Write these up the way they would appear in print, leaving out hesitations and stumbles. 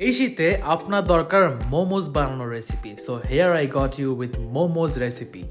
এই শীতে আপনার দরকার মোমোজ বানানোর recipe. So here I got you with momos recipe.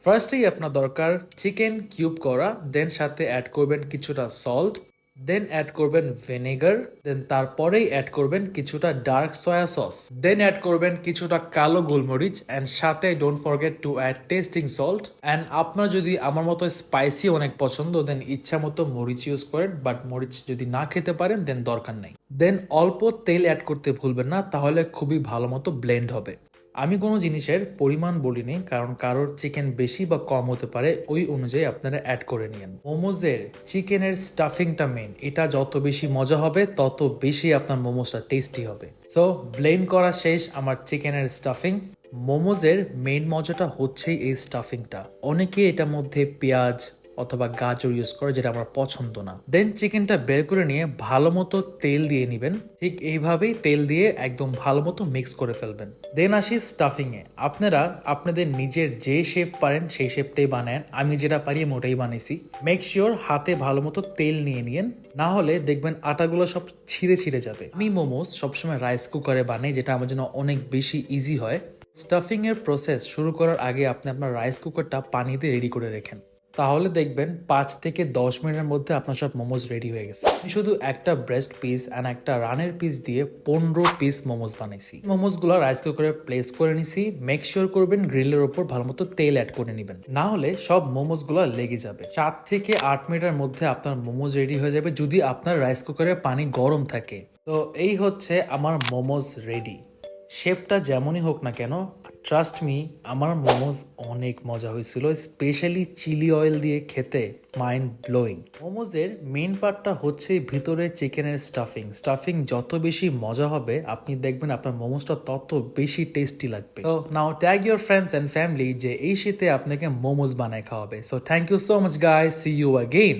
ফার্স্টেই আপনার দরকার চিকেন কিউব করা, দেন সাথে অ্যাড করবেন কিছুটা সল্ট, দেন অ্যাড করবেন ভিনেগার, দেন তারপরেই অ্যাড করবেন কিছুটা dark soy sauce, then add করবেন কিছুটা কালো গোলমরিচ, অ্যান্ড সাথে don't forget to add tasting salt. And আপনার যদি আমার মতো স্পাইসি অনেক পছন্দ, দেন ইচ্ছা মতো মরিচ ইউজ করেন, বাট মরিচ যদি না খেতে পারেন দেন দরকার নাই। দেন অল্প তেল অ্যাড করতে ভুলবেন না, তাহলে খুবই ভালো মতো ব্লেন্ড হবে। আমি কোনো জিনিসের পরিমাণ বলিনি, কারণ কারোর চিকেন বেশি বা কম হতে পারে, ওই অনুযায়ী আপনারা অ্যাড করে নিন। মোমোজের চিকেনের স্টাফিংটা মেন, এটা যত বেশি মজা হবে তত বেশি আপনার মোমোসটা টেস্টি হবে। সো ব্লেন্ড করা শেষ আমার চিকেনের স্টাফিং। মোমোজের মেইন মজাটা হচ্ছেই এই স্টাফিংটা। অনেকে এটার মধ্যে পেঁয়াজ অথবা গাজর ইউজ করে, যেটা আমার পছন্দ না। দেন চিকেনটা বের করে নিয়ে ভালো মতো তেল দিয়ে নেবেন, ঠিক এইভাবেই তেল দিয়ে একদম ভালো মতো মিক্স করে ফেলবেন। দেন আসি স্টাফিং এ। আপনারা আপনাদের নিজের যে শেপ পারেন সেই শেপটাই বানান, আমি যেটা পারি আমি ওটাই বানিয়েছি। মেক শিওর হাতে ভালো মতো তেল নিয়ে নিন, না হলে দেখবেন আটাগুলো সব ছিঁড়ে ছিঁড়ে যাবে। আমি মোমোস সবসময় রাইস কুকারে বানাই, যেটা আমার জন্য অনেক বেশি ইজি হয়। স্টাফিং এর প্রসেস শুরু করার আগে আপনি আপনার রাইস কুকারটা পানিতে রেডি করে রাখেন, তাহলে দেখবেন 5 থেকে 10 মিনিটের মধ্যে আপনার সব মোমোজ রেডি হয়ে গেছে। আমি শুধু একটা ব্রেস্ট পিস অ্যান্ড একটা রানের পিস দিয়ে 15 পিস মোমোজ বানাইছি। মোমোজগুলো রাইস কুকারে প্লেস করে নিছি। মেক শিওর করবেন গ্রিলের ওপর ভালো মতো তেল অ্যাড করে নেবেন, না হলে সব মোমোজগুলো লেগে যাবে। 7 থেকে 8 মিনিটের মধ্যে আপনার মোমোজ রেডি হয়ে যাবে, যদি আপনার রাইস কুকারের পানি গরম থাকে। তো এই হচ্ছে আমার মোমোজ রেডি। শেপটা যেমনই হোক না কেন, ট্রাস্ট মি, আমার মোমোজ অনেক মজা হয়েছিল। স্পেশালি চিলি অয়েল দিয়ে খেতে মাইন্ড ব্লোয়িং। মোমোজের মেইন পার্টটা হচ্ছে ভিতরে চিকেনের স্টাফিং। স্টাফিং যত বেশি মজা হবে, আপনি দেখবেন আপনার মোমোজটা তত বেশি টেস্টি লাগবে। So now tag your friends and family যে এই শীতে আপনাকে মোমোজ বানায় খাওয়াবে। So thank you so much guys, see you again.